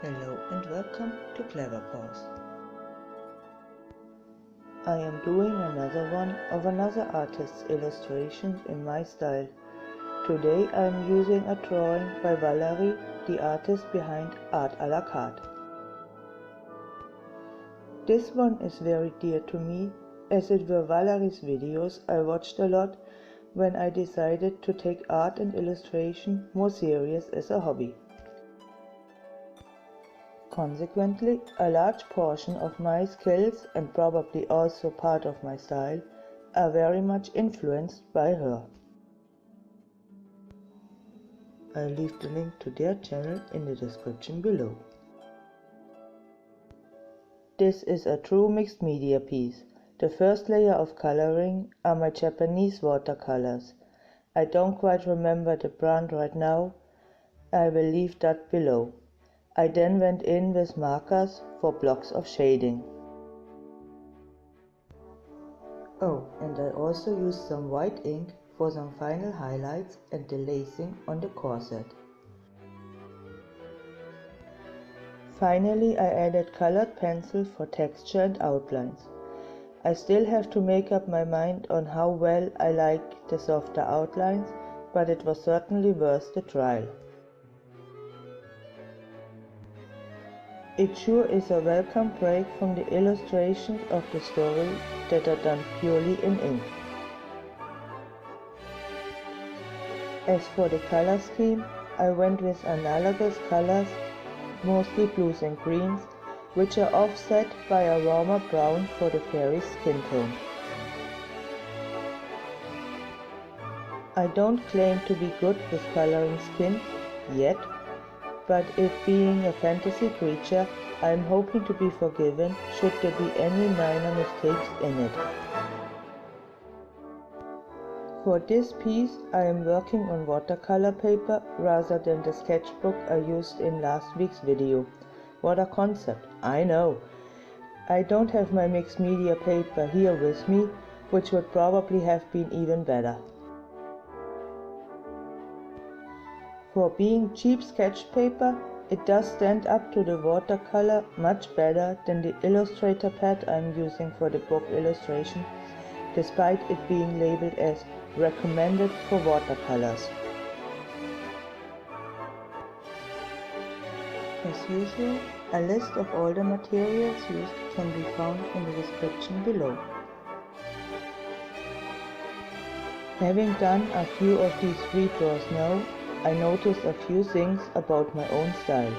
Hello and welcome to Clever Pause. I am doing another one of another artist's illustrations in my style. Today I am using a drawing by Valerie, the artist behind Art à la Carte. This one is very dear to me, as it were Valerie's videos I watched a lot when I decided to take art and illustration more serious as a hobby. Consequently, a large portion of my skills, and probably also part of my style, are very much influenced by her. I'll leave the link to their channel in the description below. This is a true mixed media piece. The first layer of coloring are my Japanese watercolors. I don't quite remember the brand right now. I will leave that below. I then went in with markers for blocks of shading. Oh, and I also used some white ink for some final highlights and the lacing on the corset. Finally, I added colored pencil for texture and outlines. I still have to make up my mind on how well I like the softer outlines, but it was certainly worth the trial. It sure is a welcome break from the illustrations of the story that are done purely in ink. As for the color scheme, I went with analogous colors, mostly blues and greens, which are offset by a warmer brown for the fairy's skin tone. I don't claim to be good with coloring skin, yet. But it being a fantasy creature, I am hoping to be forgiven should there be any minor mistakes in it. For this piece, I am working on watercolor paper rather than the sketchbook I used in last week's video. What a concept, I know. I don't have my mixed media paper here with me, which would probably have been even better. For being cheap sketch paper, it does stand up to the watercolor much better than the illustrator pad I'm using for the book illustration, despite it being labeled as recommended for watercolors. As usual, a list of all the materials used can be found in the description below. Having done a few of these redraws now, I noticed a few things about my own style.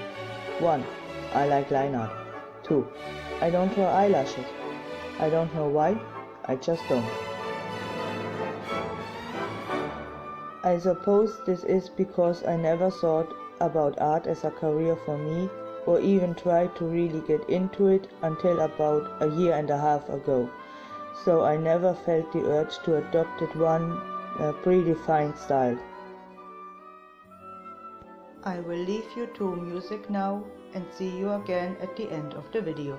1. I like line art. 2. I don't draw eyelashes. I don't know why, I just don't. I suppose this is because I never thought about art as a career for me, or even tried to really get into it until about a year and a half ago. So I never felt the urge to adopt one predefined style. I will leave you to music now and see you again at the end of the video.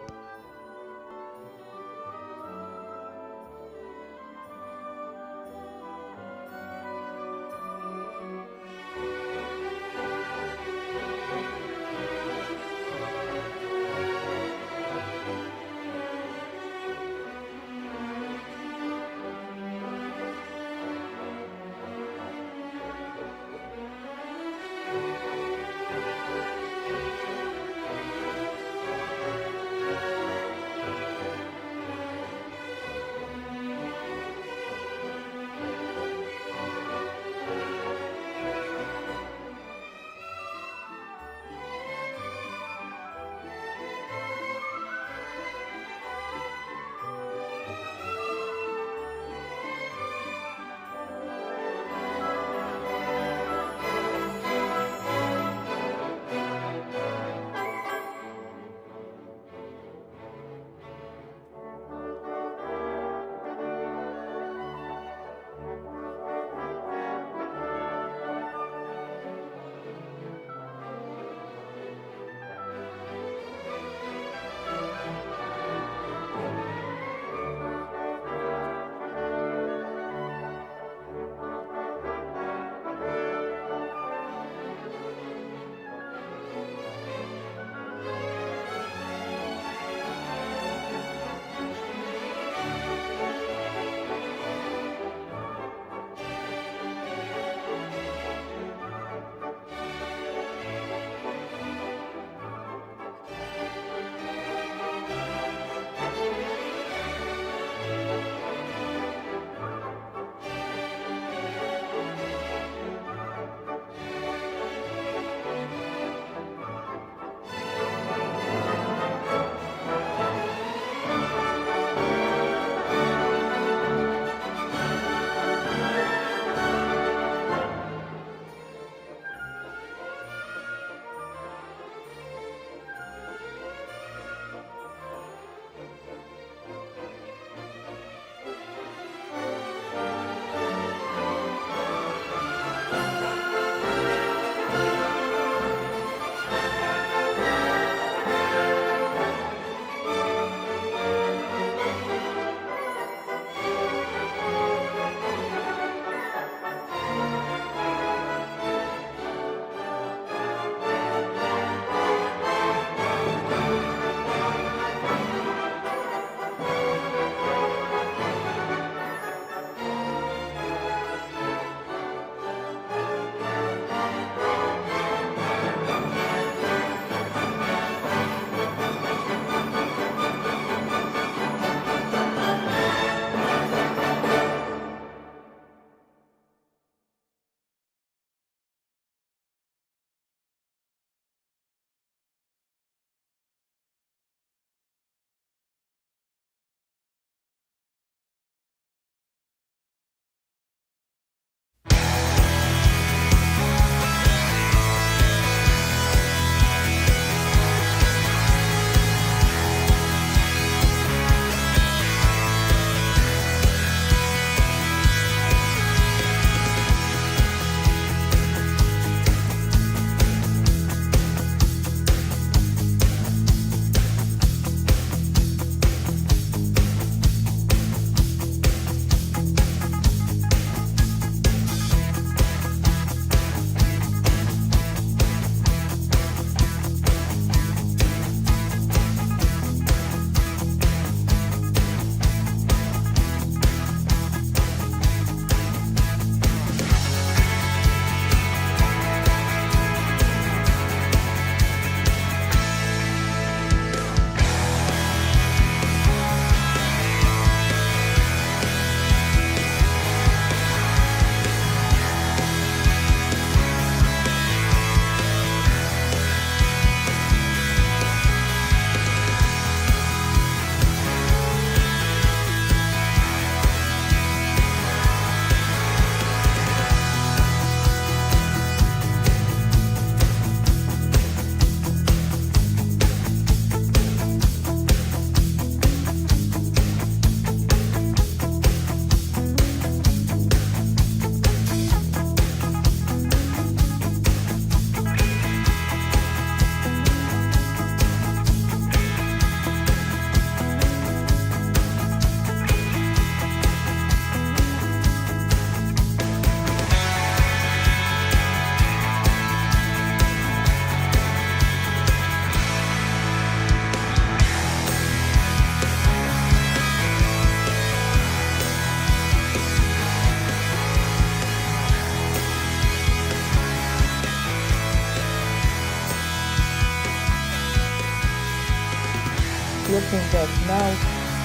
looking back now,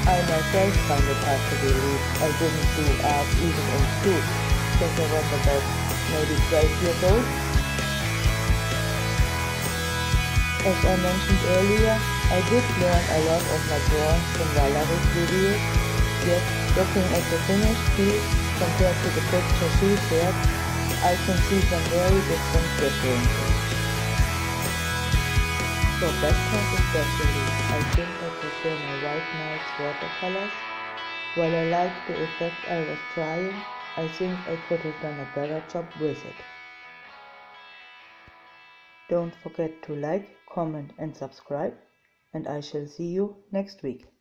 I myself find it hard to believe I didn't do art even in school, since I was about maybe 12 years old. As I mentioned earlier, I did learn a lot of my drawings from Valerie's videos, yet looking at the finished piece compared to the picture she shared, I can see some very different differences. For background especially, I think I prefer my white nights watercolors. While I like the effect I was trying, I think I could have done a better job with it. Don't forget to like, comment and subscribe, and I shall see you next week.